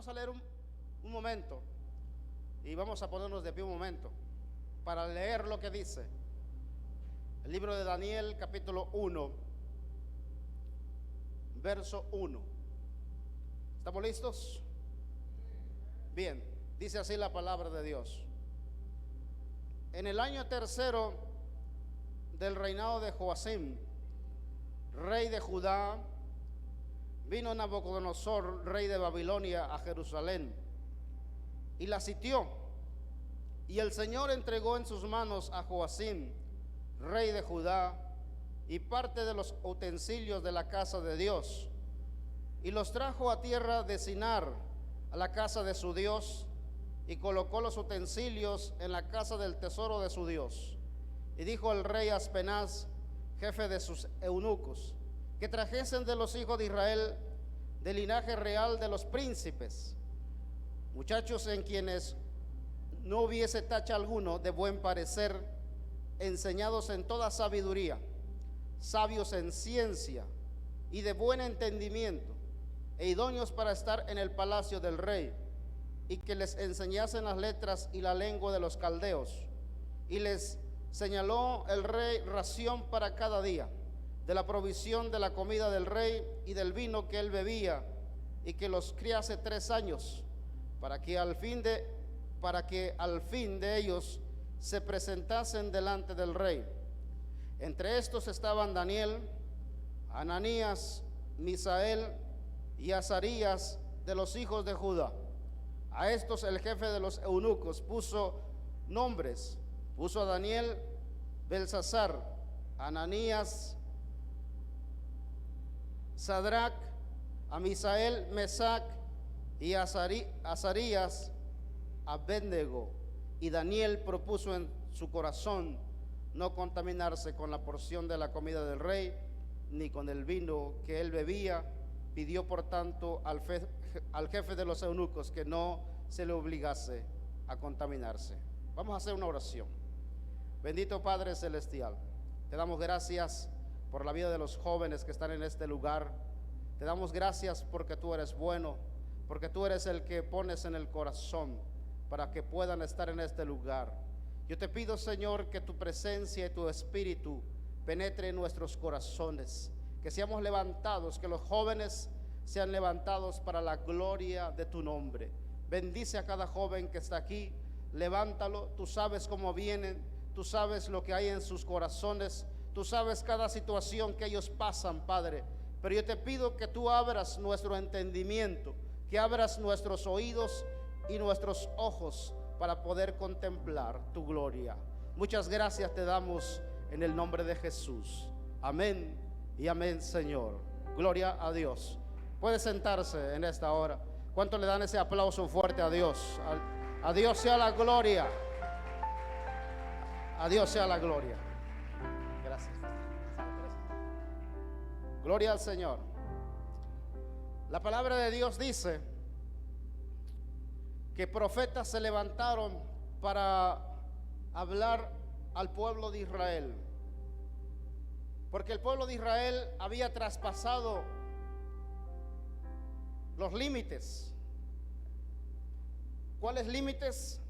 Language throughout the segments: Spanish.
Vamos a leer un momento y vamos a ponernos de pie un momento para leer lo que dice el libro de Daniel, capítulo 1, verso 1. ¿Estamos listos? Bien, dice así la palabra de Dios. En el año tercero del reinado de Joacim, rey de Judá, vino Nabucodonosor, rey de Babilonia, a Jerusalén y la sitió. Y el Señor entregó en sus manos a Joacim, rey de Judá, y parte de los utensilios de la casa de Dios, y los trajo a tierra de Sinar, a la casa de su Dios, y colocó los utensilios en la casa del tesoro de su Dios. Y dijo el rey Aspenaz, jefe de sus eunucos, que trajesen de los hijos de Israel, del linaje real de los príncipes, muchachos en quienes no hubiese tacha alguno, de buen parecer, enseñados en toda sabiduría, sabios en ciencia y de buen entendimiento, e idóneos para estar en el palacio del rey, y que les enseñasen las letras y la lengua de los caldeos. Y les señaló el rey ración para cada día, de la provisión de la comida del rey y del vino que él bebía, y que los criase 3 años, para que al fin de ellos se presentasen delante del rey. Entre estos estaban Daniel, Ananías, Misael y Azarías, de los hijos de Judá. A estos el jefe de los eunucos puso nombres. Puso a Daniel Belsasar, Ananías Sadrac, a Misael Mesac y a Azarías Abednego. Y Daniel propuso en su corazón no contaminarse con la porción de la comida del rey, ni con el vino que él bebía. Pidió por tanto al jefe de los eunucos que no se le obligase a contaminarse. Vamos a hacer una oración. Bendito Padre Celestial, te damos gracias por la vida de los jóvenes que están en este lugar. Te damos gracias porque tú eres bueno, porque tú eres el que pones en el corazón para que puedan estar en este lugar. Yo te pido, Señor, que tu presencia y tu espíritu penetre en nuestros corazones, que seamos levantados, que los jóvenes sean levantados para la gloria de tu nombre. Bendice a cada joven que está aquí, levántalo. Tú sabes cómo vienen, tú sabes lo que hay en sus corazones, tú sabes cada situación que ellos pasan, Padre. Pero yo te pido que tú abras nuestro entendimiento, que abras nuestros oídos y nuestros ojos para poder contemplar tu gloria. Muchas gracias te damos en el nombre de Jesús. Amén y amén, Señor. Gloria a Dios. Puede sentarse en esta hora. ¿Cuánto le dan ese aplauso fuerte a Dios? A Dios sea la gloria. A Dios sea la gloria. Gracias. Gloria al Señor. La palabra de Dios dice que profetas se levantaron para hablar al pueblo de Israel, porque el pueblo de Israel había traspasado los límites. ¿Cuáles límites?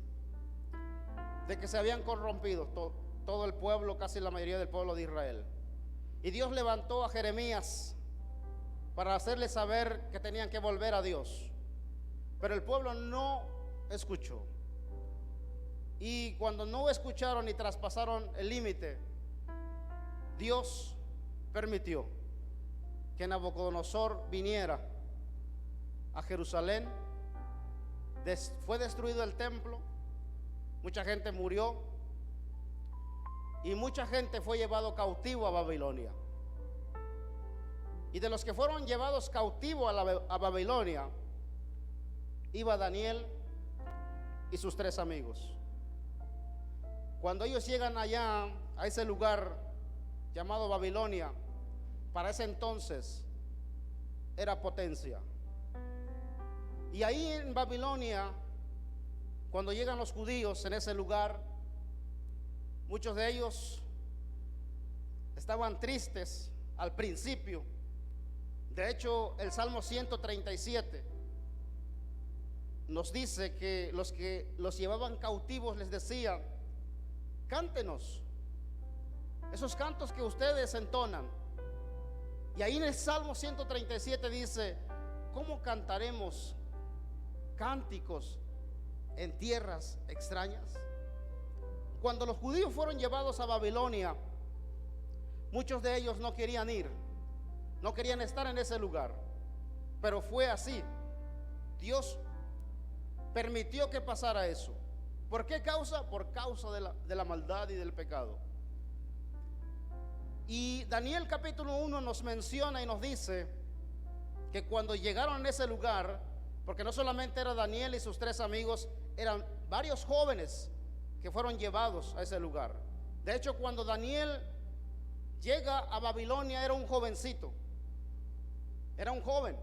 De que se habían corrompido todo el pueblo, casi la mayoría del pueblo de Israel. Y Dios levantó a Jeremías para hacerle saber que tenían que volver a Dios. Pero el pueblo no escuchó. Y cuando no escucharon y traspasaron el límite, Dios permitió que Nabucodonosor viniera a Jerusalén. Fue destruido el templo, mucha gente murió y mucha gente fue llevado cautivo a Babilonia. Y de los que fueron llevados cautivos a Babilonia, iba Daniel y sus 3 amigos. Cuando ellos llegan allá, a ese lugar llamado Babilonia, para ese entonces era potencia. Y ahí en Babilonia, cuando llegan los judíos en ese lugar, muchos de ellos estaban tristes al principio. De hecho, el Salmo 137 nos dice que los llevaban cautivos les decían: cántenos esos cantos que ustedes entonan. Y ahí en el Salmo 137 dice: ¿cómo cantaremos cánticos en tierras extrañas? Cuando los judíos fueron llevados a Babilonia, muchos de ellos no querían ir, no querían estar en ese lugar, pero fue así. Dios permitió que pasara eso. ¿Por qué causa? Por causa de la maldad y del pecado. Y Daniel capítulo 1 nos menciona y nos dice que cuando llegaron a ese lugar, porque no solamente era Daniel y sus 3 amigos, eran varios jóvenes que fueron llevados a ese lugar. De hecho, cuando Daniel llega a Babilonia era un jovencito, era un joven.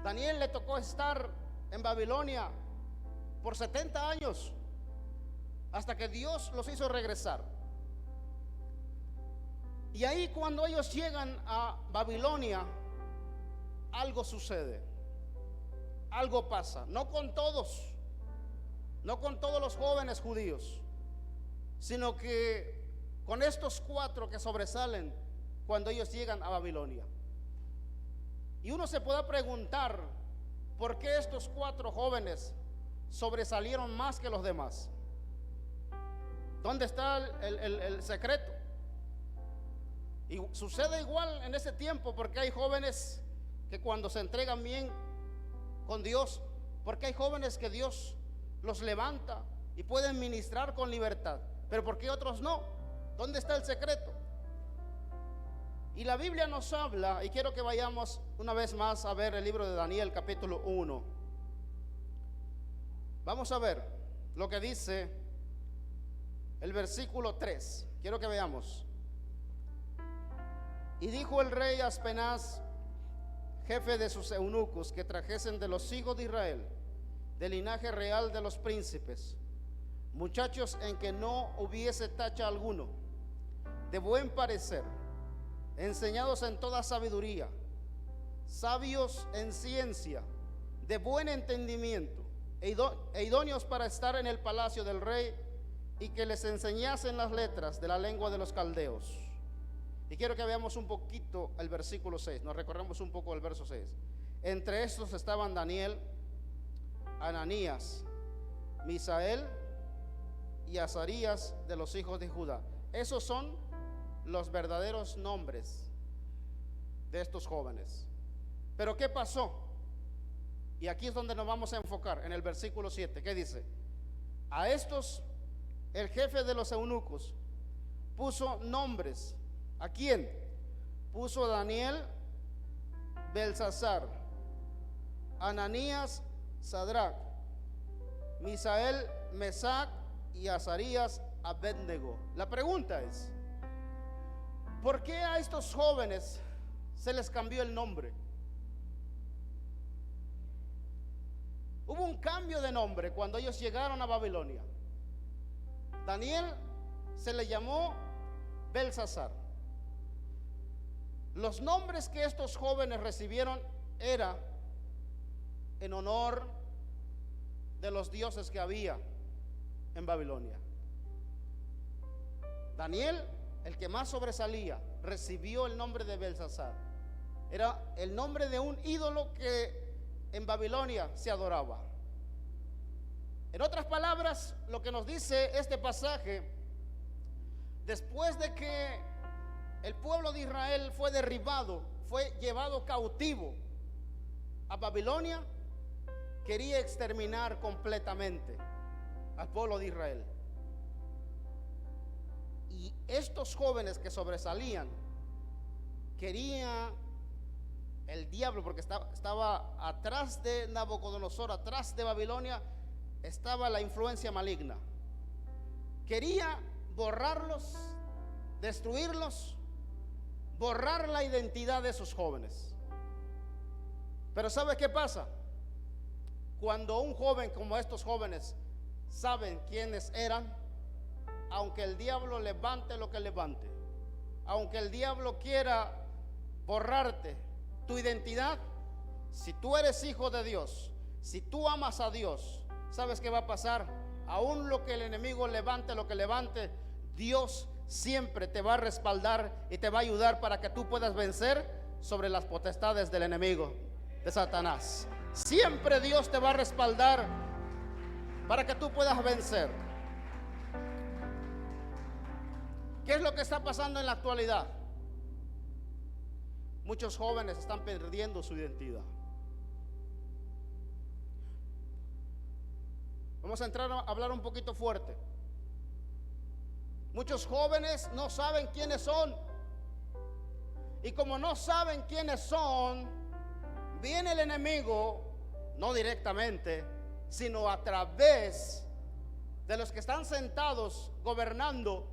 Daniel le tocó estar en Babilonia por 70 años hasta que Dios los hizo regresar. Y ahí cuando ellos llegan a Babilonia, algo sucede, algo pasa. No con todos los jóvenes judíos, sino que con estos 4 que sobresalen cuando ellos llegan a Babilonia. Y uno se puede preguntar: ¿por qué estos 4 jóvenes sobresalieron más que los demás? ¿Dónde está el secreto? Y sucede igual en ese tiempo, porque hay jóvenes que cuando se entregan bien con Dios, porque hay jóvenes que Dios los levanta y pueden ministrar con libertad, pero ¿por qué otros no? ¿Dónde está el secreto? Y la Biblia nos habla, y quiero que vayamos una vez más a ver el libro de Daniel capítulo 1. Vamos a ver lo que dice el versículo 3. Quiero que veamos. Y dijo el rey Aspenaz, jefe de sus eunucos, que trajesen de los hijos de Israel, del linaje real de los príncipes, muchachos en que no hubiese tacha alguno, de buen parecer, enseñados en toda sabiduría, sabios en ciencia, de buen entendimiento, e idóneos para estar en el palacio del rey, y que les enseñasen las letras de la lengua de los caldeos. Y quiero que veamos un poquito el versículo 6, nos recorremos un poco el verso 6. Entre estos estaban Daniel, Ananías, Misael y Azarías de los hijos de Judá. Esos son los verdaderos nombres de estos jóvenes. Pero ¿qué pasó? Y aquí es donde nos vamos a enfocar, en el versículo 7. ¿Qué dice? A estos el jefe de los eunucos puso nombres. ¿A quién? Puso a Daniel, Belsasar, Ananías, Sadrach, Misael, Mesac y Azarías, Abednego. La pregunta es: ¿por qué a estos jóvenes se les cambió el nombre? Hubo un cambio de nombre cuando ellos llegaron a Babilonia. Daniel se le llamó Belsasar. Los nombres que estos jóvenes recibieron era en honor de los dioses que había en Babilonia. Daniel, el que más sobresalía, recibió el nombre de Belsasar. Era el nombre de un ídolo que en Babilonia se adoraba. En otras palabras, lo que nos dice este pasaje, después de que el pueblo de Israel fue derribado, fue llevado cautivo a Babilonia, quería exterminar completamente al pueblo de Israel. Y estos jóvenes que sobresalían, quería el diablo, porque estaba atrás de Nabucodonosor, atrás de Babilonia, estaba la influencia maligna. Quería borrarlos, destruirlos, borrar la identidad de esos jóvenes. Pero ¿sabe qué pasa? Cuando un joven como estos jóvenes saben quiénes eran, aunque el diablo levante lo que levante, aunque el diablo quiera borrarte tu identidad, si tú eres hijo de Dios, Si tú amas a Dios, ¿sabes qué va a pasar? Aún lo que el enemigo levante, lo que levante, Dios siempre te va a respaldar y te va a ayudar para que tú puedas vencer sobre las potestades del enemigo, de Satanás. Siempre Dios te va a respaldar para que tú puedas vencer. ¿Qué es lo que está pasando en la actualidad? Muchos jóvenes están perdiendo su identidad. Vamos a entrar a hablar un poquito fuerte. Muchos jóvenes no saben quiénes son. Y como no saben quiénes son, viene el enemigo, no directamente, sino a través de los que están sentados gobernando.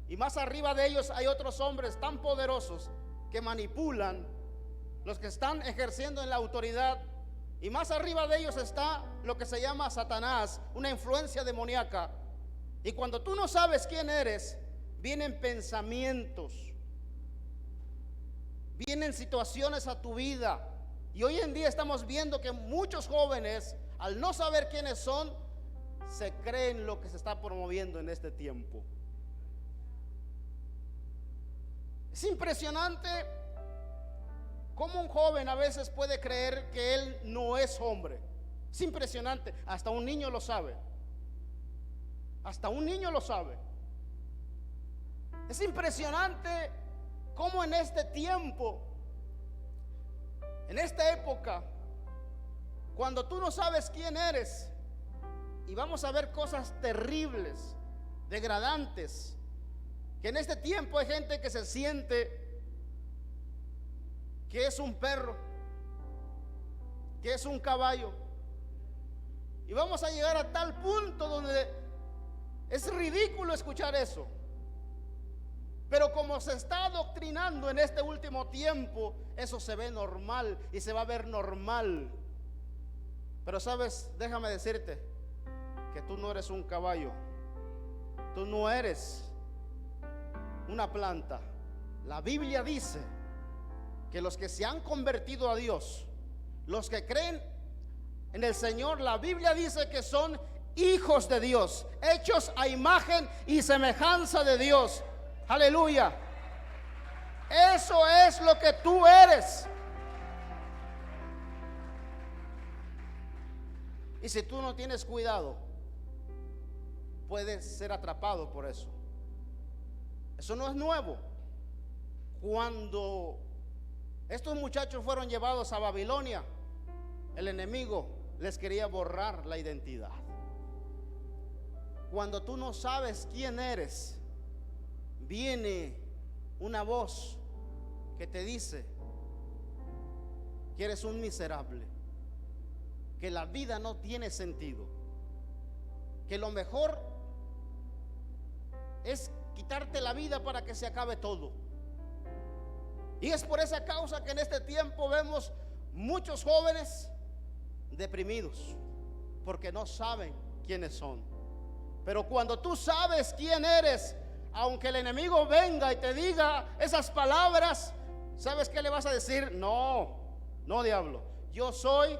Y más arriba de ellos hay otros hombres tan poderosos que manipulan, los que están ejerciendo en la autoridad. Y más arriba de ellos está lo que se llama Satanás, una influencia demoníaca. Y cuando tú no sabes quién eres, vienen pensamientos, vienen situaciones a tu vida. Y hoy en día estamos viendo que muchos jóvenes, al no saber quiénes son, se creen lo que se está promoviendo en este tiempo. Es impresionante cómo un joven a veces puede creer que él no es hombre. Es impresionante, hasta un niño lo sabe. Hasta un niño lo sabe. Es impresionante cómo en este tiempo, en esta época, cuando tú no sabes quién eres, y vamos a ver cosas terribles, degradantes, que en este tiempo hay gente que se siente que es un perro, que es un caballo, y vamos a llegar a tal punto donde es ridículo escuchar eso. Pero como se está adoctrinando en este último tiempo, eso se ve normal y se va a ver normal. Pero sabes, déjame decirte que tú no eres un caballo, tú no eres una planta. La Biblia dice que los que se han convertido a Dios, los que creen en el Señor, la Biblia dice que son hijos de Dios, hechos a imagen y semejanza de Dios. Aleluya. Eso es lo que tú eres. Y si tú no tienes cuidado, puedes ser atrapado por eso. Eso no es nuevo. Cuando estos muchachos fueron llevados a Babilonia, el enemigo les quería borrar la identidad. Cuando tú no sabes quién eres, viene una voz que te dice que eres un miserable, que la vida no tiene sentido, que lo mejor es quitarte la vida para que se acabe todo. Y es por esa causa que en este tiempo vemos muchos jóvenes deprimidos, porque no saben quiénes son. Pero cuando tú sabes quién eres, aunque el enemigo venga y te diga esas palabras, ¿sabes qué le vas a decir? No, no, diablo, yo soy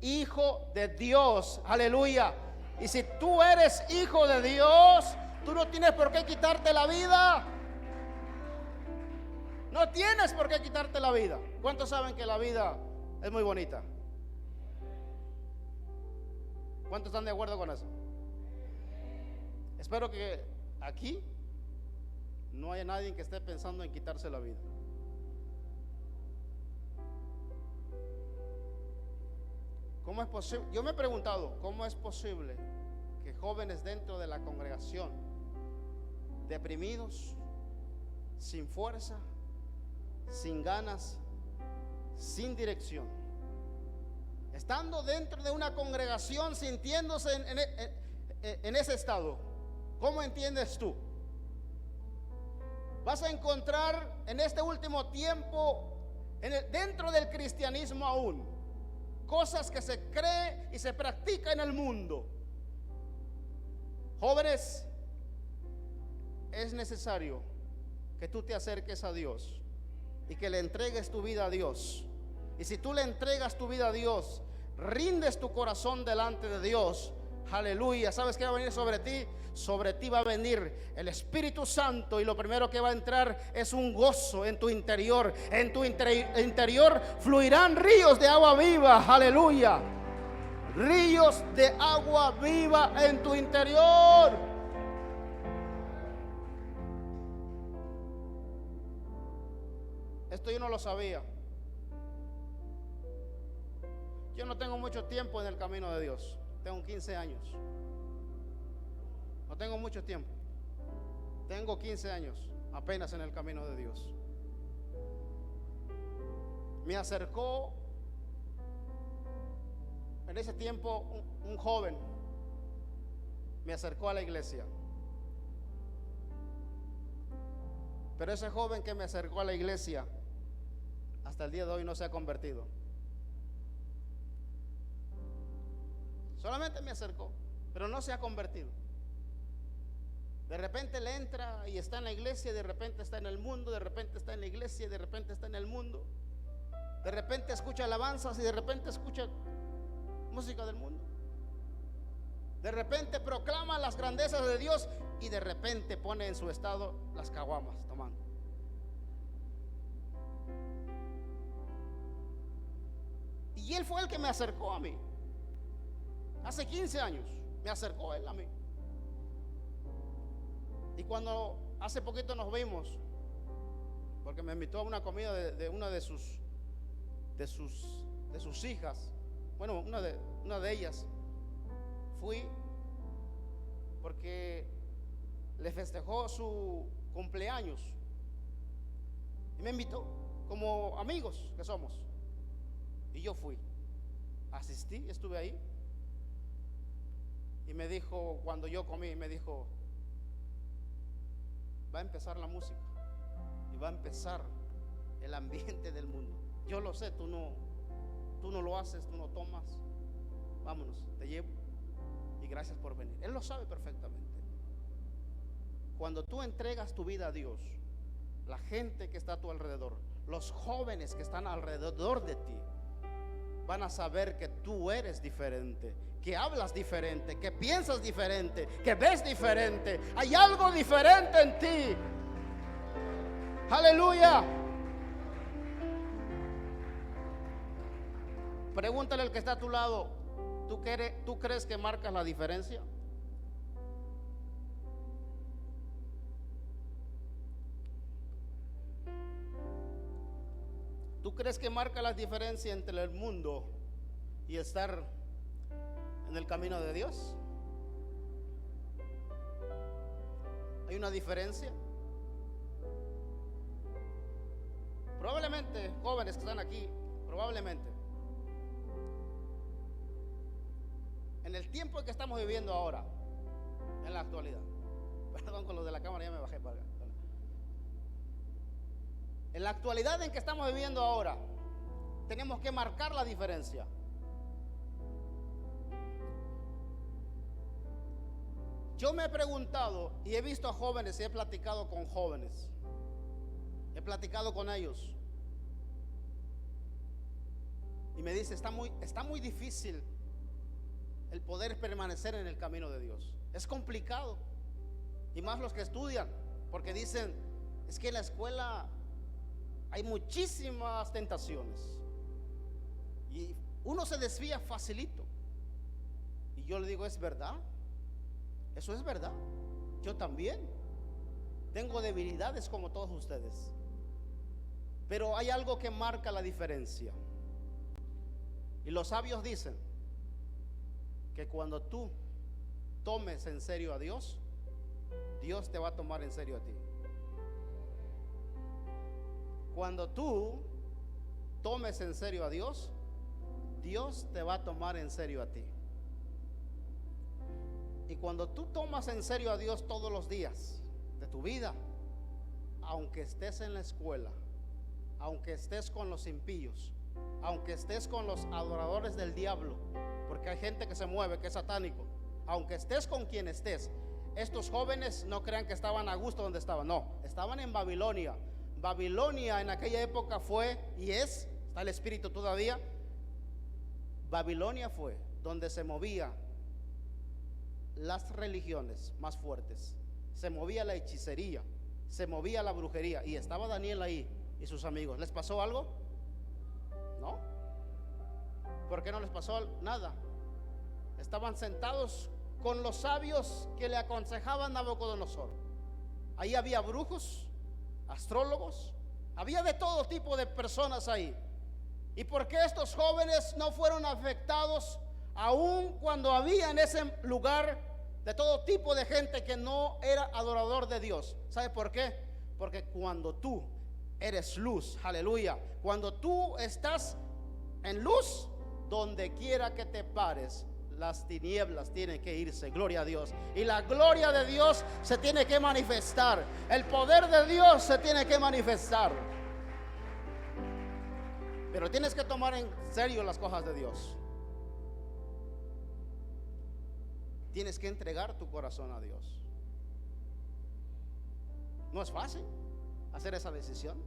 hijo de Dios. Aleluya. Y si tú eres hijo de Dios, tú no tienes por qué quitarte la vida. No tienes por qué quitarte la vida. ¿Cuántos saben que la vida es muy bonita? ¿Cuántos están de acuerdo con eso? Espero que aquí no haya nadie que esté pensando en quitarse la vida. ¿Cómo es posible? Yo me he preguntado, ¿cómo es posible que jóvenes dentro de la congregación, deprimidos, sin fuerza, sin ganas, sin dirección, estando dentro de una congregación, sintiéndose en ese estado? ¿Cómo entiendes tú? Vas a encontrar en este último tiempo, dentro del cristianismo aún, cosas que se cree y se practica en el mundo. Jóvenes, es necesario que tú te acerques a Dios y que le entregues tu vida a Dios. Y si tú le entregas tu vida a Dios, rindes tu corazón delante de Dios, aleluya, ¿sabes qué va a venir sobre ti? Sobre ti va a venir el Espíritu Santo, y lo primero que va a entrar es un gozo en tu interior. En tu interior fluirán ríos de agua viva, aleluya. Ríos de agua viva en tu interior. Esto yo no lo sabía. Yo no tengo mucho tiempo en el camino de Dios. Tengo 15 años. No tengo mucho tiempo. Tengo 15 años apenas en el camino de Dios. Me acercó en ese tiempo un joven. Me acercó a la iglesia. Pero ese joven que me acercó a la iglesia hasta el día de hoy no se ha convertido. Solamente me acercó, pero no se ha convertido. De repente le entra y está en la iglesia, de repente está en el mundo, de repente está en la iglesia, de repente está en el mundo. De repente escucha alabanzas y de repente escucha música del mundo. De repente proclama las grandezas de Dios y de repente pone en su estado las caguamas tomando. Y él fue el que me acercó a mí. Hace 15 años me acercó él a mí. Y cuando hace poquito nos vimos, porque me invitó a una comida de una de sus hijas, bueno, una de ellas, fui porque le festejó su cumpleaños y me invitó como amigos que somos. Y yo fui, asistí, estuve ahí. Y me dijo, cuando yo comí, me dijo: va a empezar la música y va a empezar el ambiente del mundo. Yo lo sé, tú no lo haces, tú no tomas. Vámonos, te llevo y gracias por venir. Él lo sabe perfectamente. Cuando tú entregas tu vida a Dios, la gente que está a tu alrededor, los jóvenes que están alrededor de ti, van a saber que tú eres diferente, que hablas diferente, que piensas diferente, que ves diferente. Hay algo diferente en ti. Aleluya. Pregúntale al que está a tu lado: ¿tú crees que marcas la diferencia? ¿Tú crees que marca la diferencia entre el mundo y estar en el camino de Dios? ¿Hay una diferencia? Probablemente, jóvenes que están aquí, probablemente en el tiempo en que estamos viviendo ahora, en la actualidad, perdón, con los de la cámara ya me bajé para acá. En la actualidad en que estamos viviendo ahora, tenemos que marcar la diferencia. Yo me he preguntado y he visto a jóvenes y he platicado con jóvenes. He platicado con ellos. Y me dice, está muy difícil el poder permanecer en el camino de Dios. Es complicado. Y más los que estudian, porque dicen, es que en la escuela hay muchísimas tentaciones y uno se desvía facilito. Y yo le digo, ¿es verdad? Eso es verdad. Yo también tengo debilidades como todos ustedes, pero hay algo que marca la diferencia. Y los sabios dicen que cuando tú tomes en serio a Dios, Dios te va a tomar en serio a ti. Cuando tú tomes en serio a Dios, Dios te va a tomar en serio a ti. Y cuando tú tomas en serio a Dios todos los días de tu vida, aunque estés en la escuela, aunque estés con los impíos, aunque estés con los adoradores del diablo, porque hay gente que se mueve, que es satánico, aunque estés con quien estés, estos jóvenes no crean que estaban a gusto donde estaban, no, estaban en Babilonia. Babilonia en aquella época fue y está el espíritu todavía, Babilonia fue donde se movía las religiones más fuertes, se movía la hechicería, se movía la brujería, y estaba Daniel ahí y sus amigos. ¿Les pasó algo? No. ¿Por qué no les pasó nada? Estaban sentados con los sabios que le aconsejaban a Nabucodonosor. Ahí había brujos, astrólogos, había de todo tipo de personas ahí. ¿Y por qué estos jóvenes no fueron afectados aun cuando había en ese lugar de todo tipo de gente que no era adorador de Dios? ¿Sabe por qué? Porque cuando tú eres luz, aleluya, cuando tú estás en luz, donde quiera que te pares, las tinieblas tienen que irse, gloria a Dios. Y la gloria de Dios se tiene que manifestar, el poder de Dios se tiene que manifestar. Pero tienes que tomar en serio las cosas de Dios. Tienes que entregar tu corazón a Dios. No es fácil hacer esa decisión.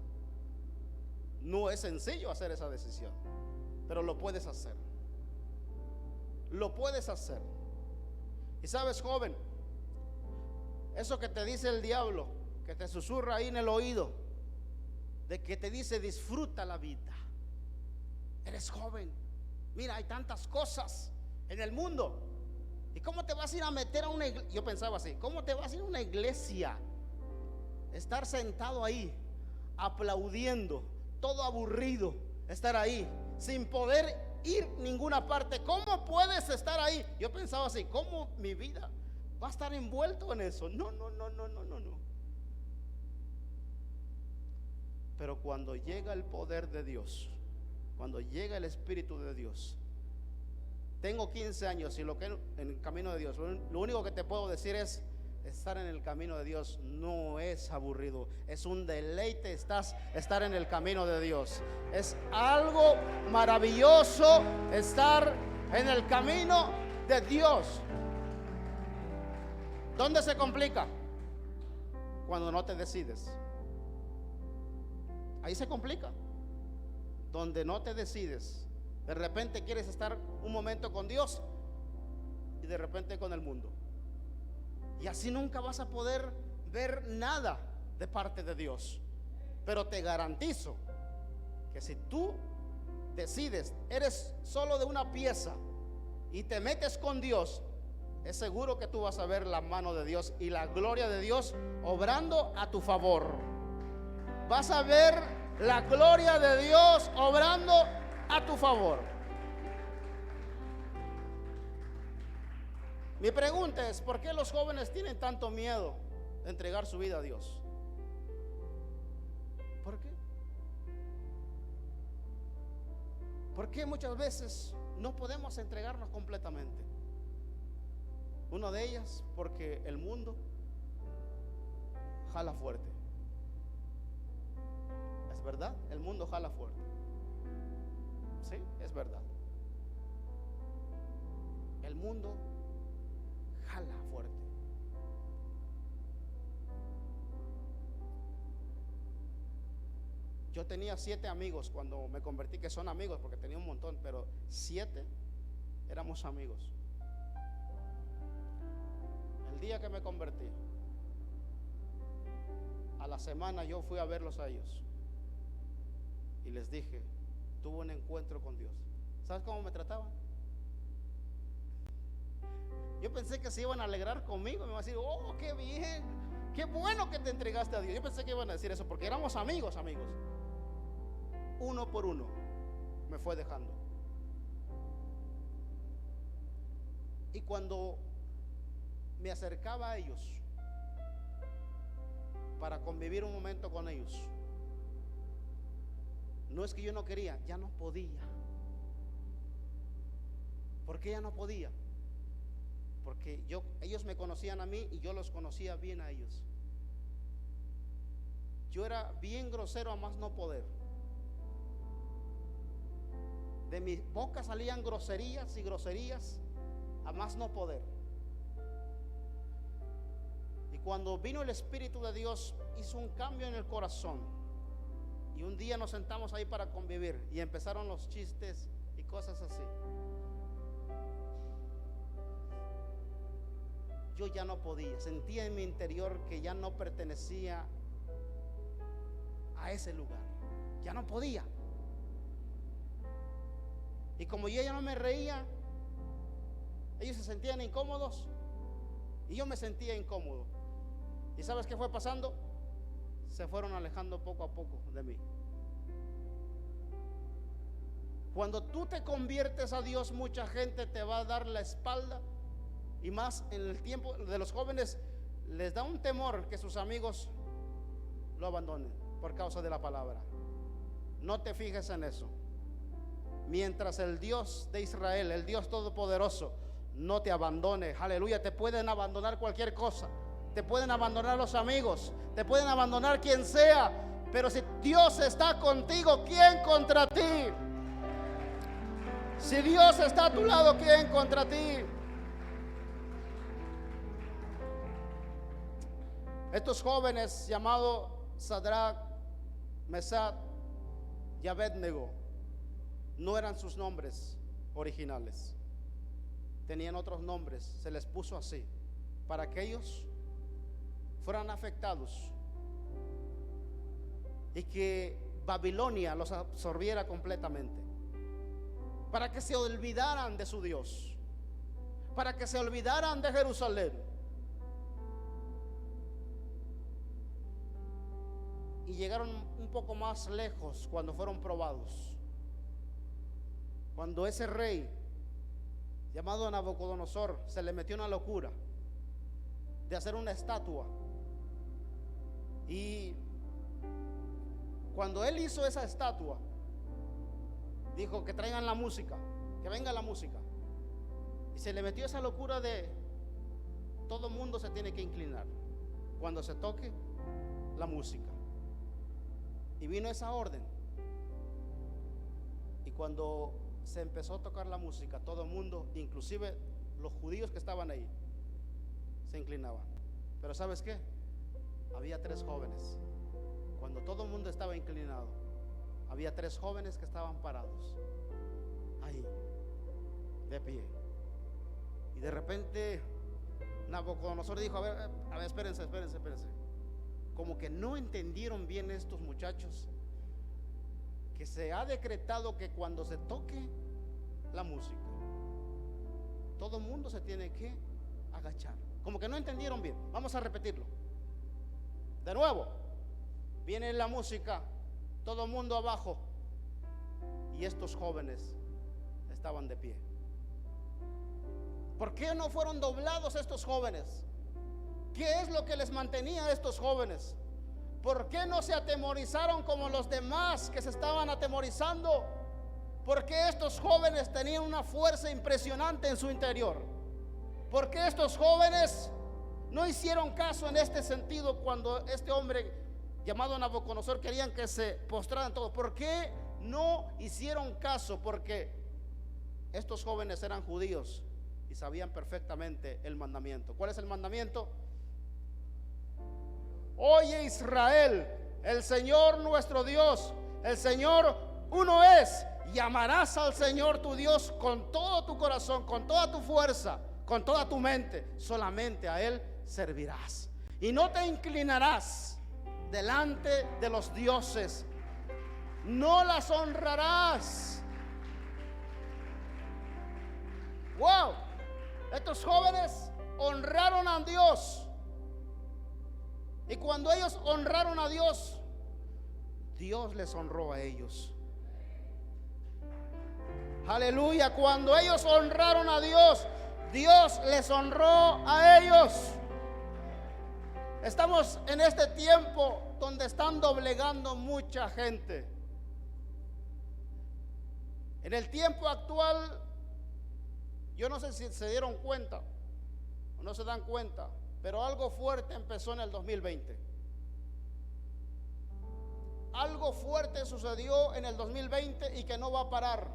No es sencillo hacer esa decisión, pero lo puedes hacer. Lo puedes hacer. Y sabes, joven, eso que te dice el diablo, que te susurra ahí en el oído, de que te dice disfruta la vida. Eres joven, mira, hay tantas cosas en el mundo. ¿Y cómo te vas a ir a meter a una iglesia? Yo pensaba así, ¿cómo te vas a ir a una iglesia? Estar sentado ahí, aplaudiendo, todo aburrido, estar ahí, sin poder ir ninguna parte. ¿Cómo puedes estar ahí? Yo pensaba así, ¿cómo mi vida va a estar envuelto en eso? No. Pero cuando llega el poder de Dios, cuando llega el Espíritu de Dios. Tengo 15 años y lo que en el camino de Dios, lo único que te puedo decir es: estar en el camino de Dios no es aburrido, es un deleite estar en el camino de Dios. Es algo maravilloso estar en el camino de Dios. ¿Dónde se complica? Cuando no te decides. Ahí se complica. Donde no te decides. De repente quieres estar un momento con Dios y de repente con el mundo. Y así nunca vas a poder ver nada de parte de Dios. Pero te garantizo que si tú decides, eres solo de una pieza y te metes con Dios, es seguro que tú vas a ver la mano de Dios y la gloria de Dios obrando a tu favor. Vas a ver la gloria de Dios obrando a tu favor. Mi pregunta es: ¿por qué los jóvenes tienen tanto miedo de entregar su vida a Dios? ¿Por qué? ¿Por qué muchas veces no podemos entregarnos completamente? Una de ellas, porque el mundo jala fuerte. ¿Es verdad? El mundo jala fuerte. Sí, es verdad. El mundo jala fuerte. Yo tenía 7 amigos cuando me convertí, que son amigos porque tenía un montón, pero 7 éramos amigos. El día que me convertí, a la semana yo fui a verlos a ellos y les dije: tuve un encuentro con Dios. ¿Sabes cómo me trataban? Yo pensé que se iban a alegrar conmigo, me iban a decir: oh, qué bien, qué bueno que te entregaste a Dios. Yo pensé que iban a decir eso porque éramos amigos. Uno por uno me fue dejando. Y cuando me acercaba a ellos para convivir un momento con ellos, no es que yo no quería, ya no podía. ¿Por qué ya no podía? Porque ellos me conocían a mí y yo los conocía bien a ellos. Yo era bien grosero a más no poder. De mi boca salían groserías y groserías a más no poder. Y cuando vino el Espíritu de Dios, hizo un cambio en el corazón. Y un día nos sentamos ahí para convivir y empezaron los chistes y cosas así. Yo ya no podía, sentía en mi interior que ya no pertenecía a ese lugar, ya no podía. Y como yo ya no me reía, ellos se sentían incómodos y yo me sentía incómodo. ¿Y sabes qué fue pasando? Se fueron alejando poco a poco de mí. Cuando tú te conviertes a Dios, mucha gente te va a dar la espalda. Y más en el tiempo de los jóvenes, les da un temor que sus amigos lo abandonen por causa de la palabra. No te fijes en eso. Mientras el Dios de Israel, el Dios todopoderoso, no te abandone, aleluya, te pueden abandonar cualquier cosa, te pueden abandonar los amigos, te pueden abandonar quien sea, pero si Dios está contigo, ¿quién contra ti? Si Dios está a tu lado, ¿quién contra ti? Estos jóvenes llamados Sadrach, Mesach y Abednego no eran sus nombres originales, tenían otros nombres, se les puso así para que ellos fueran afectados y que Babilonia los absorbiera completamente, para que se olvidaran de su Dios, para que se olvidaran de Jerusalén. Y llegaron un poco más lejos cuando fueron probados. Cuando ese rey llamado Nabucodonosor se le metió una locura de hacer una estatua. Y cuando él hizo esa estatua, dijo que traigan la música, que venga la música. Y se le metió esa locura de todo mundo se tiene que inclinar cuando se toque la música. Y vino esa orden. Y cuando se empezó a tocar la música, todo el mundo, inclusive los judíos que estaban ahí, se inclinaban. Pero ¿sabes qué? Había 3 jóvenes. Cuando todo el mundo estaba inclinado, había 3 jóvenes que estaban parados ahí, de pie. Y de repente Nabucodonosor dijo: a ver, espérense. Como que no entendieron bien estos muchachos que se ha decretado que cuando se toque la música, todo el mundo se tiene que agachar. Como que no entendieron bien. Vamos a repetirlo de nuevo. Viene la música, todo el mundo abajo, y estos jóvenes estaban de pie. ¿Por qué no fueron doblados estos jóvenes? ¿Qué es lo que les mantenía a estos jóvenes? ¿Por qué no se atemorizaron como los demás que se estaban atemorizando? ¿Por qué estos jóvenes tenían una fuerza impresionante en su interior? ¿Por qué estos jóvenes no hicieron caso en este sentido cuando este hombre llamado Nabucodonosor querían que se postraran todos? ¿Por qué no hicieron caso? Porque estos jóvenes eran judíos y sabían perfectamente el mandamiento. ¿Cuál es el mandamiento? Oye Israel, el Señor nuestro Dios, el Señor uno es. Y amarás al Señor tu Dios con todo tu corazón, con toda tu fuerza, con toda tu mente. Solamente a Él servirás. Y no te inclinarás delante de los dioses, no las honrarás. Wow, estos jóvenes honraron a Dios. Y cuando ellos honraron a Dios, Dios les honró a ellos. Aleluya. Cuando ellos honraron a Dios, Dios les honró a ellos. Estamos en este tiempo donde están doblegando mucha gente. En el tiempo actual, yo no sé si se dieron cuenta o no se dan cuenta, pero algo fuerte empezó en el 2020. Algo fuerte sucedió en el 2020 y que no va a parar.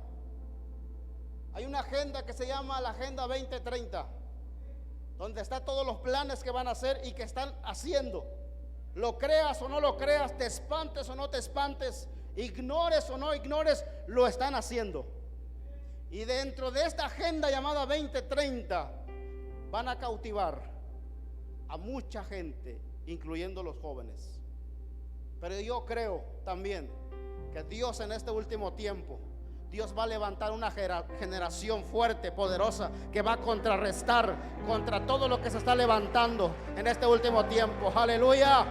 Hay una agenda que se llama la Agenda 2030, donde están todos los planes que van a hacer y que están haciendo. Lo creas o no lo creas, te espantes o no te espantes, ignores o no ignores, lo están haciendo. Y dentro de esta agenda llamada 2030 van a cautivar a mucha gente, incluyendo los jóvenes. Pero yo creo también que Dios en este último tiempo, Dios va a levantar una generación fuerte, poderosa, que va a contrarrestar contra todo lo que se está levantando en este último tiempo. Aleluya.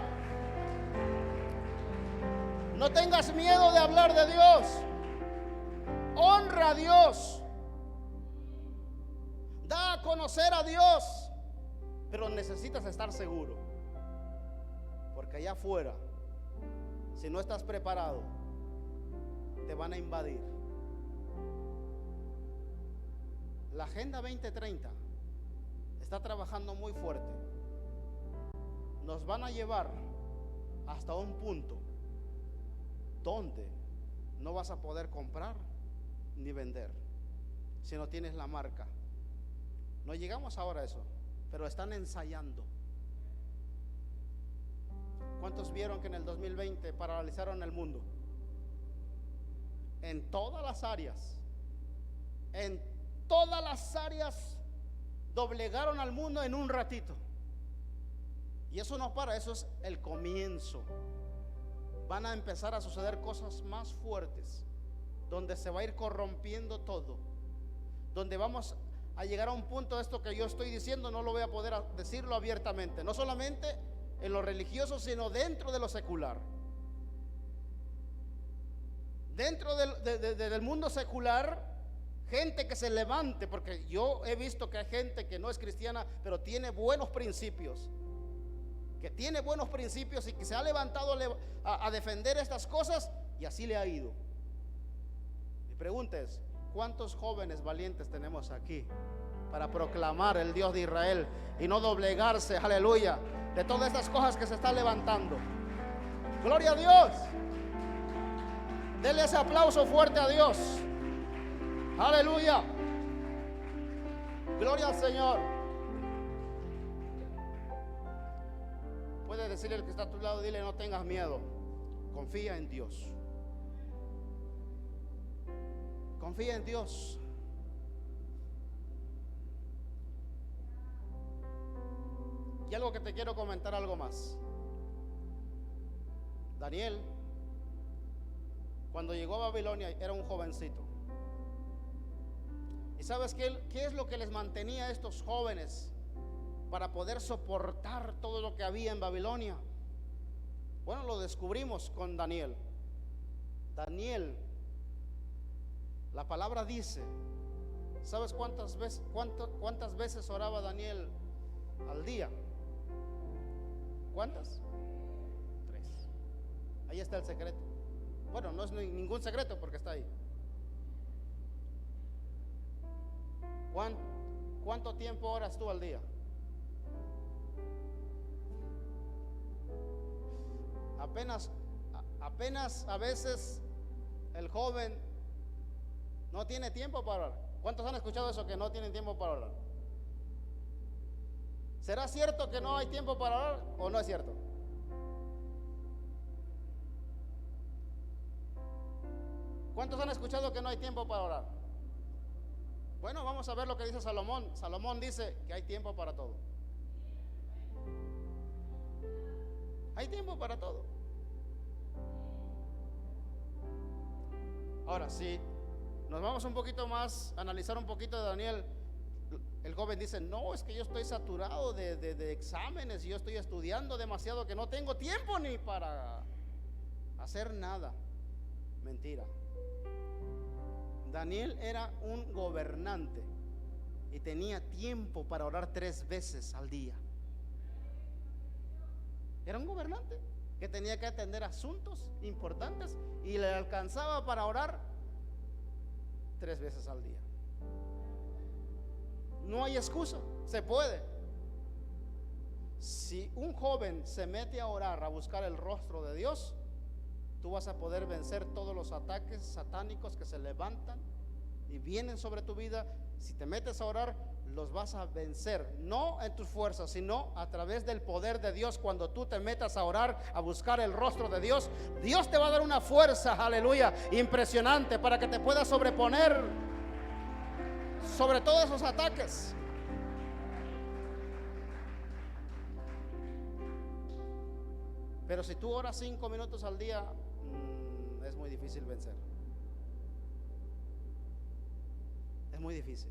No tengas miedo de hablar de Dios. Honra a Dios. Da a conocer a Dios. Pero necesitas estar seguro, porque allá afuera, si no estás preparado, te van a invadir. La Agenda 2030 está trabajando muy fuerte. Nos van a llevar hasta un punto donde no vas a poder comprar ni vender si no tienes la marca. No llegamos ahora a eso, pero están ensayando. ¿Cuántos vieron que en el 2020 paralizaron el mundo? En todas las áreas, en todas las áreas doblegaron al mundo en un ratito. Y eso no para, eso es el comienzo. Van a empezar a suceder cosas más fuertes, donde se va a ir corrompiendo todo, donde vamos a llegar a un punto, esto que yo estoy diciendo no lo voy a poder decirlo abiertamente, no solamente en lo religioso, sino dentro de lo secular. Dentro del mundo secular, gente que se levante, porque yo he visto que hay gente que no es cristiana, pero tiene buenos principios, que tiene buenos principios y que se ha levantado a defender estas cosas, y así le ha ido. Mi pregunta es: ¿cuántos jóvenes valientes tenemos aquí para proclamar el Dios de Israel y no doblegarse, aleluya, de todas estas cosas que se están levantando? Gloria a Dios. Denle ese aplauso fuerte a Dios. Aleluya. Gloria al Señor. Puede decirle al que está a tu lado, dile: no tengas miedo, confía en Dios. Confía en Dios. Y algo que te quiero comentar, algo más. Daniel, cuando llegó a Babilonia, era un jovencito. ¿Y sabes qué es lo que les mantenía a estos jóvenes para poder soportar todo lo que había en Babilonia? Bueno, lo descubrimos con Daniel. Daniel, la palabra dice, ¿sabes cuántas veces oraba Daniel al día? ¿Cuántas? 3. Ahí está el secreto. Bueno, no es ningún secreto porque está ahí. ¿Cuánto tiempo oras tú al día? Apenas a veces el joven no tiene tiempo para orar. ¿Cuántos han escuchado eso, que no tienen tiempo para orar? ¿Será cierto que no hay tiempo para orar o no es cierto? ¿Cuántos han escuchado que no hay tiempo para orar? Bueno, vamos a ver lo que dice Salomón. Salomón dice que hay tiempo para todo. Hay tiempo para todo. Ahora, si nos vamos un poquito más a analizar un poquito de Daniel, el joven dice: no, es que yo estoy saturado de exámenes y yo estoy estudiando demasiado que no tengo tiempo ni para hacer nada. Mentira. Daniel era un gobernante y tenía tiempo para orar 3 veces al día. Era un gobernante que tenía que atender asuntos importantes y le alcanzaba para orar 3 veces al día. No hay excusa, se puede. Si un joven se mete a orar, a buscar el rostro de Dios, tú vas a poder vencer todos los ataques satánicos que se levantan y vienen sobre tu vida. Si te metes a orar, los vas a vencer, no en tus fuerzas, sino a través del poder de Dios. Cuando tú te metas a orar, a buscar el rostro de Dios, Dios te va a dar una fuerza, aleluya, impresionante, para que te puedas sobreponer sobre todos esos ataques. Pero si tú oras 5 minutos al día, es muy difícil vencer. Es muy difícil.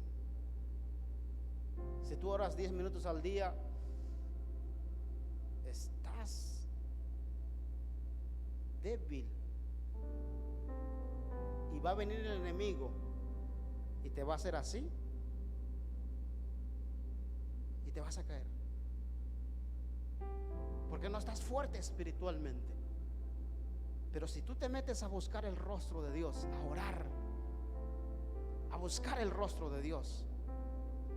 Si tú oras 10 minutos al día, estás débil. Y va a venir el enemigo y te va a hacer así y te vas a caer, porque no estás fuerte espiritualmente. Pero si tú te metes a buscar el rostro de Dios, a orar, a buscar el rostro de Dios,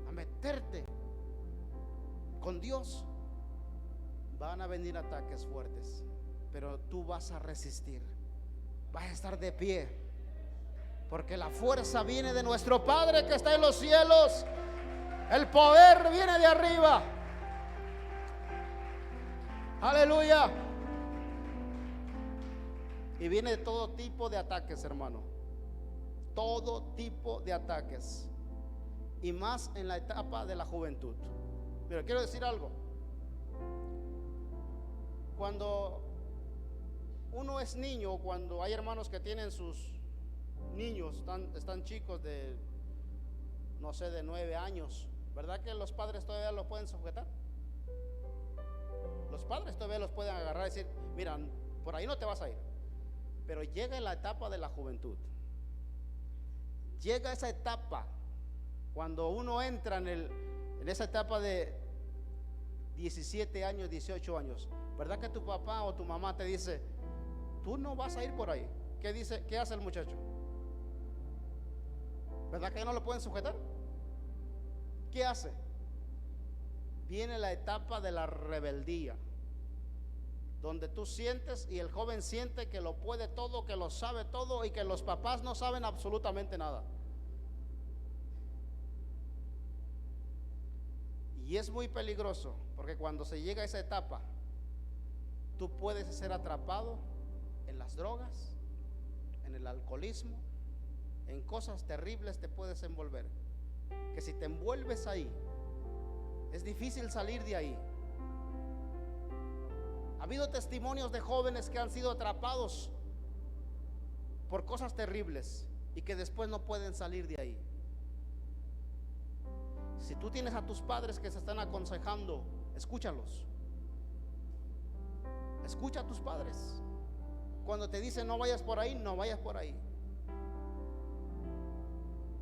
a meterte con Dios, van a venir ataques fuertes, pero tú vas a resistir, vas a estar de pie, porque la fuerza viene de nuestro Padre que está en los cielos. El poder viene de arriba. Aleluya. Y viene de todo tipo de ataques, hermano. Todo tipo de ataques. Y más en la etapa de la juventud. Pero quiero decir algo. Cuando uno es niño, cuando hay hermanos que tienen sus niños, están chicos de, no sé, de 9 años, ¿verdad que los padres todavía los pueden sujetar? Los padres todavía los pueden agarrar y decir, mira, por ahí no te vas a ir. Pero llega la etapa de la juventud. Llega esa etapa cuando uno entra en esa etapa de 17 años, 18 años. ¿Verdad que tu papá o tu mamá te dice, tú no vas a ir por ahí? ¿Qué dice? ¿Qué hace el muchacho? ¿Verdad que no lo pueden sujetar? ¿Qué hace? Viene la etapa de la rebeldía, donde tú sientes y el joven siente que lo puede todo, que lo sabe todo y que los papás no saben absolutamente nada. Y es muy peligroso, porque cuando se llega a esa etapa, tú puedes ser atrapado en las drogas, en el alcoholismo, en cosas terribles te puedes envolver, que si te envuelves ahí, es difícil salir de ahí. Ha habido testimonios de jóvenes que han sido atrapados por cosas terribles y que después no pueden salir de ahí. Si tú tienes a tus padres que se están aconsejando, escúchalos. Escucha a tus padres. Cuando te dicen no vayas por ahí, no vayas por ahí,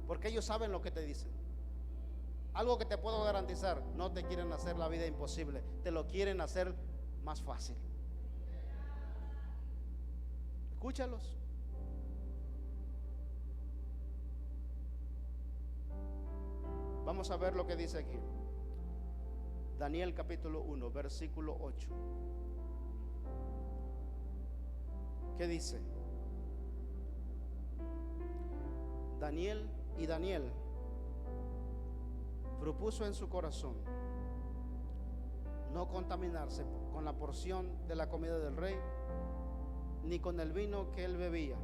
porque ellos saben lo que te dicen. Algo que te puedo garantizar, no te quieren hacer la vida imposible, te lo quieren hacer más fácil. Escúchalos. Vamos a ver lo que dice aquí. Daniel capítulo 1, versículo 8. ¿Qué dice? Daniel propuso en su corazón no contaminarse con la porción de la comida del rey, ni con el vino que él bebía.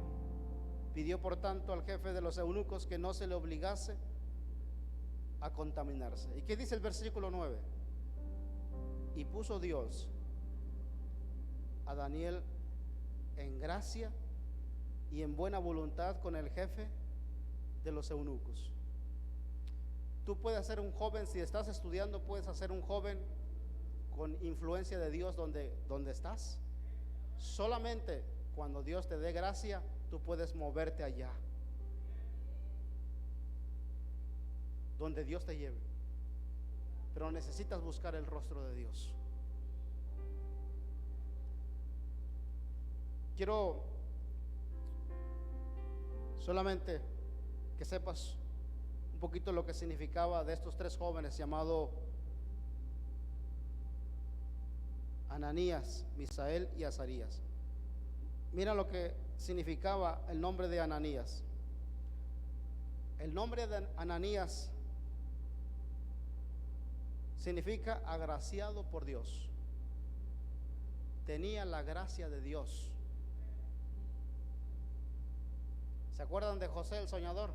Pidió por tanto al jefe de los eunucos que no se le obligase a contaminarse. ¿Y qué dice el versículo 9? Y puso Dios a Daniel en gracia y en buena voluntad con el jefe de los eunucos. Tú puedes ser un joven, si estás estudiando, puedes hacer un joven con influencia de Dios donde estás. Solamente cuando Dios te dé gracia, tú puedes moverte allá donde Dios te lleve. Pero necesitas buscar el rostro de Dios. Quiero solamente que sepas un poquito lo que significaba de estos 3 jóvenes llamados Ananías, Misael y Azarías. Mira lo que significaba el nombre de Ananías. El nombre de Ananías significa agraciado por Dios. Tenía la gracia de Dios. ¿Se acuerdan de José el soñador?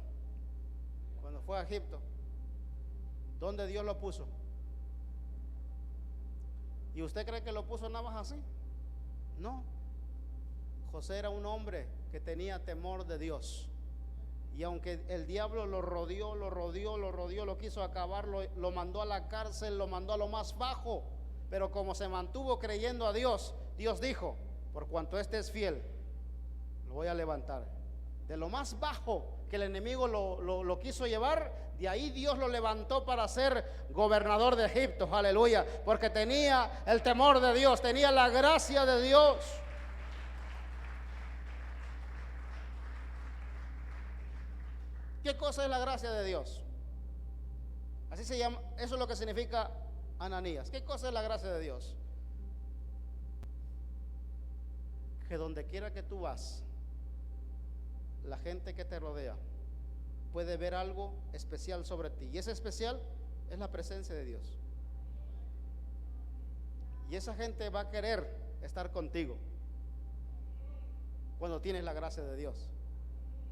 cuando fue a Egipto, ¿dónde Dios lo puso? ¿Y usted cree que lo puso nada más así? No. José era un hombre que tenía temor de Dios. Y aunque el diablo lo rodeó, lo quiso acabar, lo mandó a la cárcel, lo mandó a lo más bajo, pero como se mantuvo creyendo a Dios, Dios dijo: por cuanto este es fiel, lo voy a levantar. De lo más bajo que el enemigo lo quiso llevar, de ahí Dios lo levantó para ser gobernador de Egipto, aleluya, porque tenía el temor de Dios, tenía la gracia de Dios. ¿Qué cosa es la gracia de Dios? Así se llama, eso es lo que significa Ananías. ¿Qué cosa es la gracia de Dios? Que donde quiera que tú vas, la gente que te rodea puede ver algo especial sobre ti, y ese especial es la presencia de Dios. Y esa gente va a querer estar contigo cuando tienes la gracia de Dios,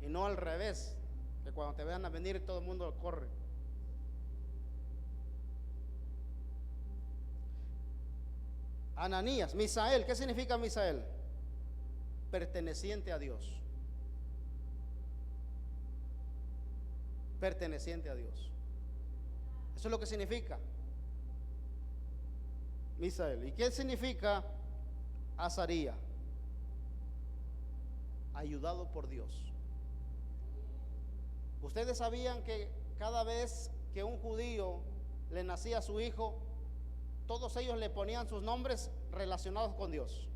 y no al revés, que cuando te vean a venir todo el mundo corre. Ananías, Misael, ¿qué significa Misael? Perteneciente a Dios. Perteneciente a Dios. Eso es lo que significa Misael. ¿Y qué significa Azaría? Ayudado por Dios. Ustedes sabían que cada vez que un judío le nacía a su hijo, todos ellos le ponían sus nombres relacionados con Dios.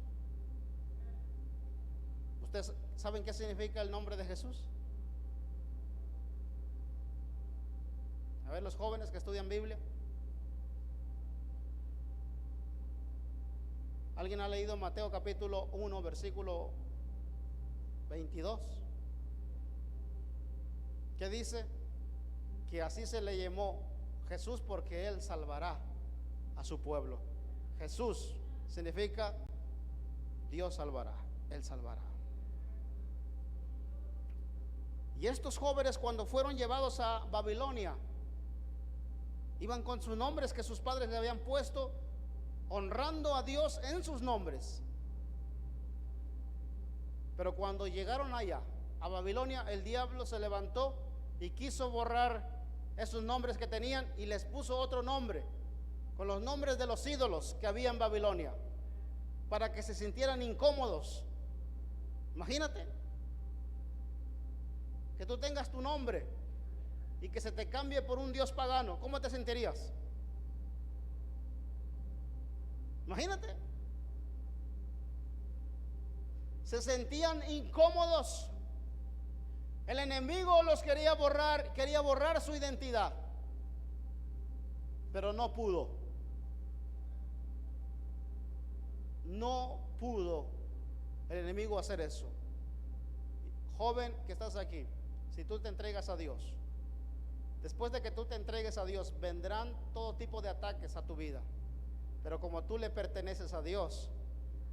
¿Ustedes saben qué significa el nombre de Jesús? A ver, los jóvenes que estudian Biblia. ¿Alguien ha leído Mateo capítulo 1, versículo 22? ¿Qué dice? Que así se le llamó Jesús porque Él salvará a su pueblo. Jesús significa Dios salvará, Él salvará. Y estos jóvenes, cuando fueron llevados a Babilonia, iban con sus nombres que sus padres le habían puesto, honrando a Dios en sus nombres. Pero cuando llegaron allá a Babilonia, el diablo se levantó y quiso borrar esos nombres que tenían y les puso otro nombre, con los nombres de los ídolos que había en Babilonia, para que se sintieran incómodos. Imagínate que tú tengas tu nombre y que se te cambie por un dios pagano. ¿Cómo te sentirías? Imagínate. Se sentían incómodos. El enemigo los quería borrar su identidad, pero no pudo. No pudo el enemigo hacer eso. Joven que estás aquí, si tú te entregas a Dios, después de que tú te entregues a Dios, vendrán todo tipo de ataques a tu vida. Pero como tú le perteneces a Dios,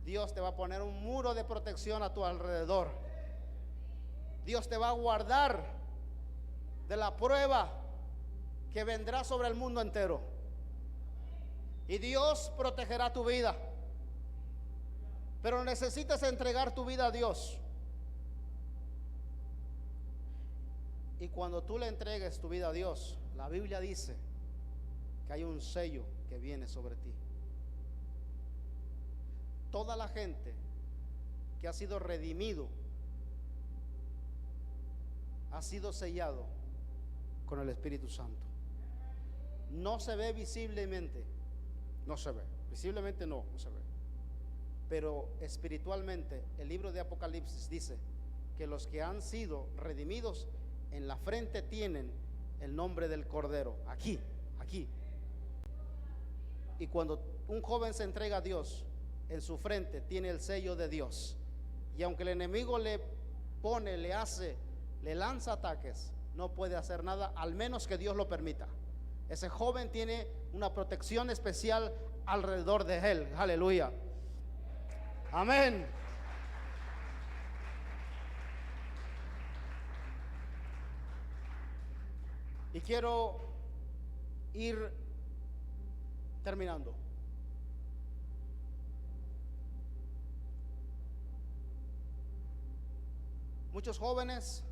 Dios te va a poner un muro de protección a tu alrededor. Dios te va a guardar de la prueba que vendrá sobre el mundo entero. Y Dios protegerá tu vida. Pero necesitas entregar tu vida a Dios. Y cuando tú le entregues tu vida a Dios, la Biblia dice que hay un sello que viene sobre ti. Toda la gente que ha sido redimido ha sido sellado con el Espíritu Santo. No se ve visiblemente, no se ve, visiblemente no se ve, pero espiritualmente el libro de Apocalipsis dice que los que han sido redimidos en la frente tienen el nombre del Cordero, aquí. Y cuando un joven se entrega a Dios, en su frente tiene el sello de Dios. Y aunque el enemigo le lanza ataques, no puede hacer nada, al menos que Dios lo permita. Ese joven tiene una protección especial alrededor de él. Aleluya. Amén. Y quiero ir terminando. Muchos jóvenes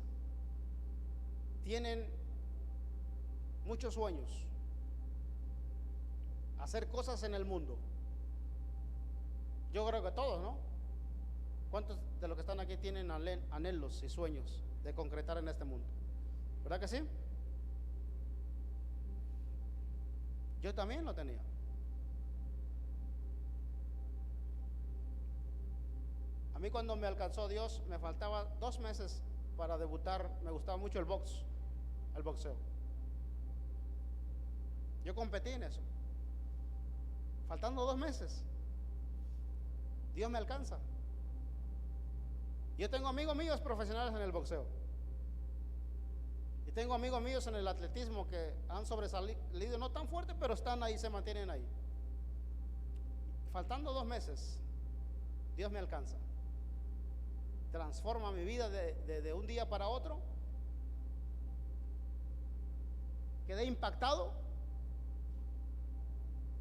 tienen muchos sueños, hacer cosas en el mundo. Yo creo que todos, ¿no? ¿Cuántos de los que están aquí tienen anhelos y sueños de concretar en este mundo? ¿Verdad que sí? Yo también lo tenía. A mí cuando me alcanzó Dios, me faltaba 2 meses para debutar. Me gustaba mucho el boxeo. Yo competí en eso. Faltando 2 meses, Dios me alcanza. Yo tengo amigos míos profesionales en el boxeo. Y tengo amigos míos en el atletismo que han sobresalido, no tan fuerte, pero están ahí, se mantienen ahí. Faltando 2 meses, Dios me alcanza. Transforma mi vida de un día para otro. Quedé impactado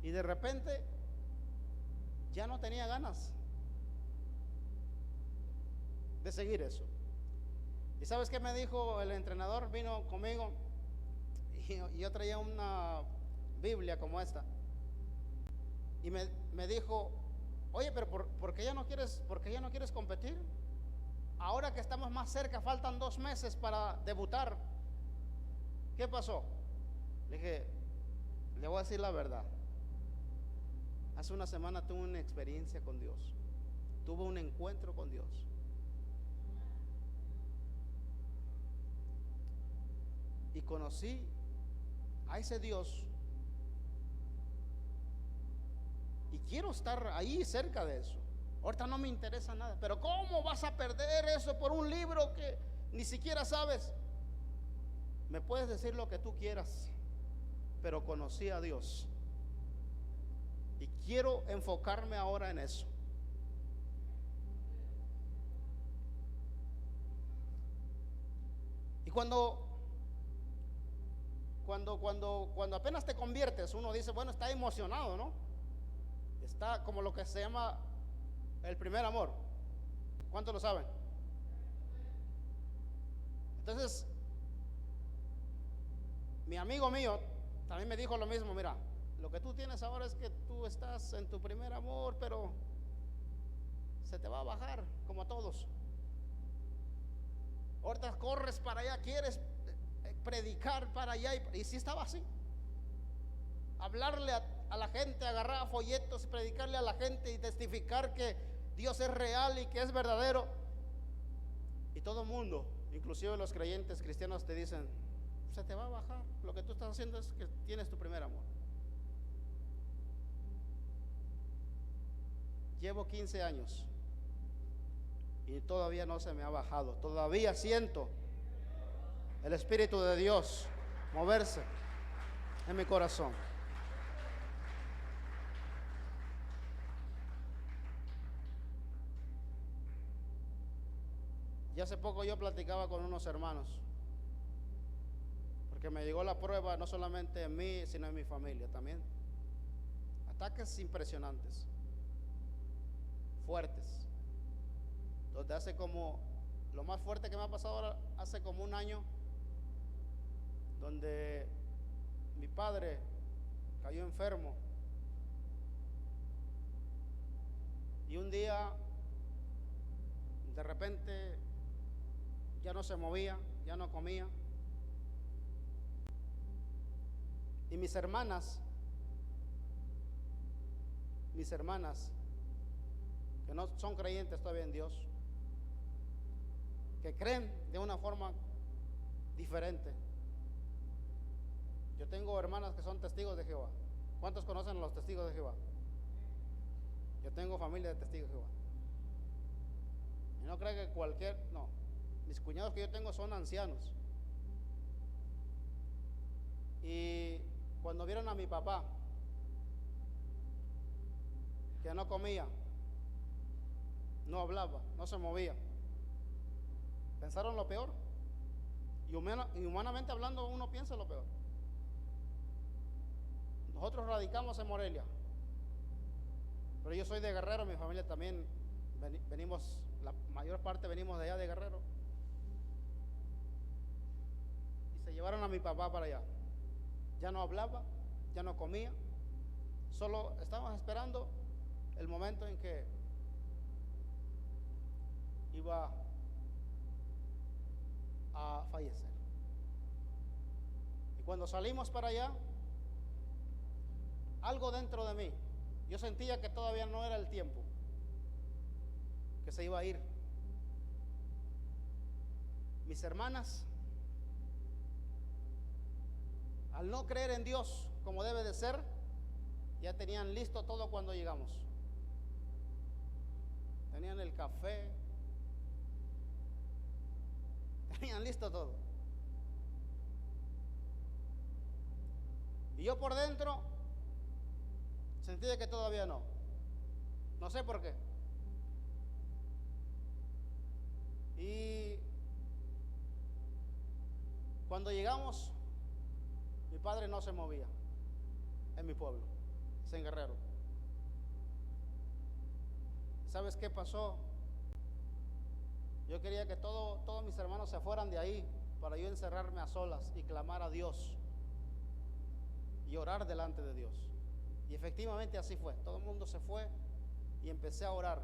y de repente ya no tenía ganas de seguir eso. ¿Y sabes qué me dijo el entrenador? Vino conmigo y yo traía una Biblia como esta y me dijo: oye, pero ¿por qué ya no quieres competir? Ahora que estamos más cerca, faltan 2 meses para debutar. ¿Qué pasó? Le dije: le voy a decir la verdad. Hace una semana tuve una experiencia con Dios. Tuve un encuentro con Dios. Y conocí a ese Dios. Y quiero estar ahí cerca de eso. Ahorita no me interesa nada. Pero ¿cómo vas a perder eso por un libro que ni siquiera sabes? Me puedes decir lo que tú quieras, pero conocí a Dios. Y quiero enfocarme ahora en eso. Y cuando apenas te conviertes, uno dice, bueno, está emocionado, ¿no? Está como lo que se llama el primer amor. ¿Cuántos lo saben? Entonces, mi amigo mío también me dijo lo mismo. Mira, lo que tú tienes ahora es que tú estás en tu primer amor, pero se te va a bajar como a todos. Ahorita corres para allá, quieres predicar para allá, y sí estaba así. Hablarle a la gente, agarrar folletos y predicarle a la gente y testificar que Dios es real y que es verdadero. Y todo el mundo, inclusive los creyentes cristianos, te dicen: se te va a bajar. Lo que tú estás haciendo es que tienes tu primer amor. Llevo 15 años y todavía no se me ha bajado. Todavía siento el Espíritu de Dios moverse en mi corazón. Y hace poco yo platicaba con unos hermanos, porque me llegó la prueba no solamente en mí, sino en mi familia también. Ataques impresionantes, fuertes, donde hace como, lo más fuerte que me ha pasado ahora, hace como un año, donde mi padre cayó enfermo y un día de repente ya no se movía, ya no comía. Y mis hermanas, que no son creyentes todavía en Dios, que creen de una forma diferente. Yo tengo hermanas que son testigos de Jehová. ¿Cuántos conocen a los testigos de Jehová? Yo tengo familia de testigos de Jehová. Y no creo que no. Mis cuñados que yo tengo son ancianos. Y cuando vieron a mi papá, que no comía, no hablaba, no se movía, pensaron lo peor. Y humanamente hablando, uno piensa lo peor. Nosotros radicamos en Morelia, pero yo soy de Guerrero, mi familia también venimos, la mayor parte venimos de allá de Guerrero. Y se llevaron a mi papá para allá. Ya no hablaba, ya no comía, solo estábamos esperando el momento en que iba a fallecer. Y cuando salimos para allá, algo dentro de mí, yo sentía que todavía no era el tiempo, que se iba a ir. Mis hermanas, al no creer en Dios como debe de ser, ya tenían listo todo cuando llegamos. Tenían el café, tenían listo todo. Y yo por dentro sentía que todavía no. No sé por qué. Y cuando llegamos, mi padre no se movía en mi pueblo, es en Guerrero. ¿Sabes qué pasó? Yo quería que todos mis hermanos se fueran de ahí para yo encerrarme a solas y clamar a Dios y orar delante de Dios. Y efectivamente así fue. Todo el mundo se fue y empecé a orar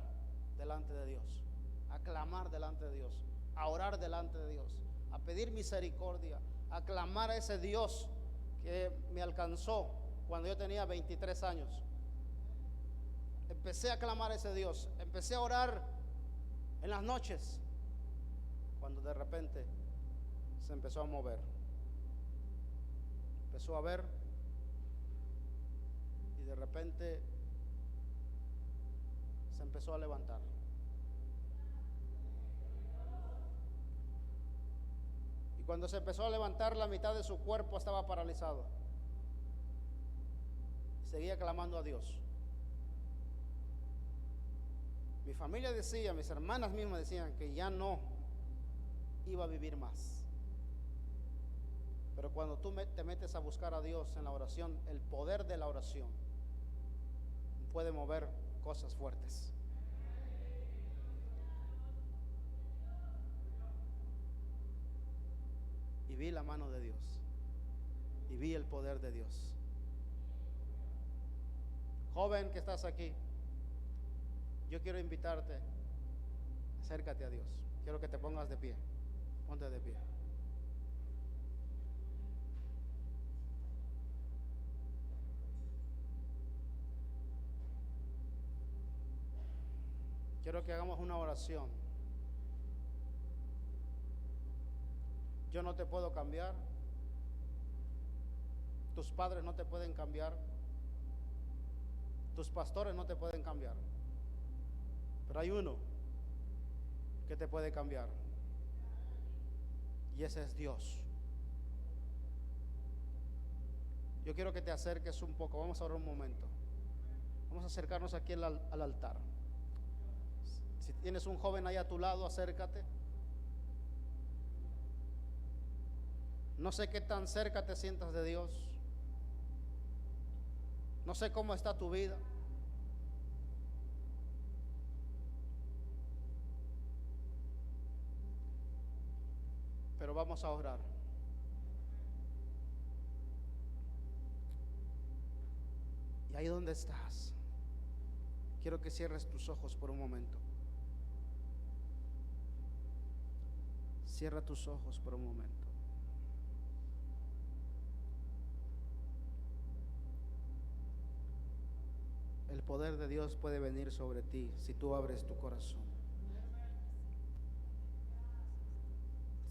delante de Dios, a clamar delante de Dios, a orar delante de Dios, a pedir misericordia, a clamar a ese Dios que me alcanzó cuando yo tenía 23 años. Empecé a clamar a ese Dios, empecé a orar en las noches, cuando de repente se empezó a mover, empezó a ver, y de repente se empezó a levantar. Y cuando se empezó a levantar, la mitad de su cuerpo estaba paralizado. Seguía clamando a Dios. Mi familia decía, mis hermanas mismas decían que ya no iba a vivir más. Pero cuando tú te metes a buscar a Dios en la oración, el poder de la oración puede mover cosas fuertes. Y vi la mano de Dios, y vi el poder de Dios. Joven que estás aquí, yo quiero invitarte, acércate a Dios. Quiero que te pongas de pie, ponte de pie. Quiero que hagamos una oración. Yo no te puedo cambiar, tus padres no te pueden cambiar, tus pastores no te pueden cambiar, pero hay uno que te puede cambiar, y ese es Dios. Yo quiero que te acerques un poco, vamos a orar un momento, vamos a acercarnos aquí al altar. Si tienes un joven ahí a tu lado, acércate. No sé qué tan cerca te sientas de Dios, no sé cómo está tu vida, pero vamos a orar. Y ahí donde estás, quiero que cierres tus ojos por un momento. Cierra tus ojos por un momento. El poder de Dios puede venir sobre ti si tú abres tu corazón.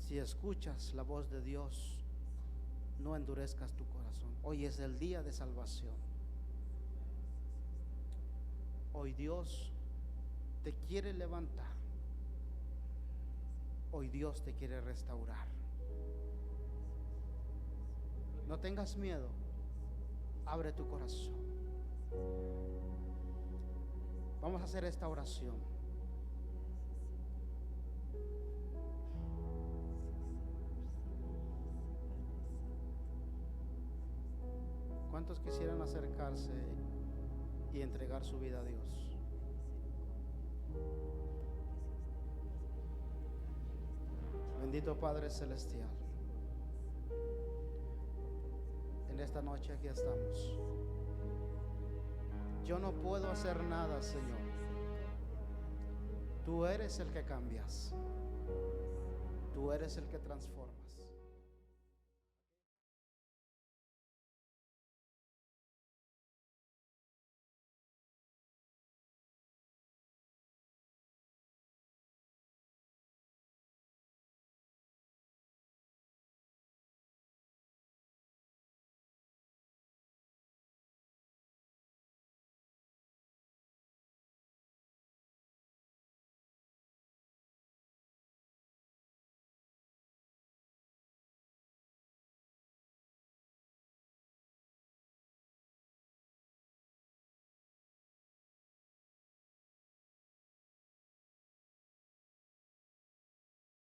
Si escuchas la voz de Dios, no endurezcas tu corazón. Hoy es el día de salvación. Hoy Dios te quiere levantar. Hoy Dios te quiere restaurar. No tengas miedo. Abre tu corazón. Vamos a hacer esta oración. ¿Cuántos quisieran acercarse y entregar su vida a Dios? Bendito Padre Celestial, en esta noche aquí estamos. Yo no puedo hacer nada, Señor. Tú eres el que cambias. Tú eres el que transforma.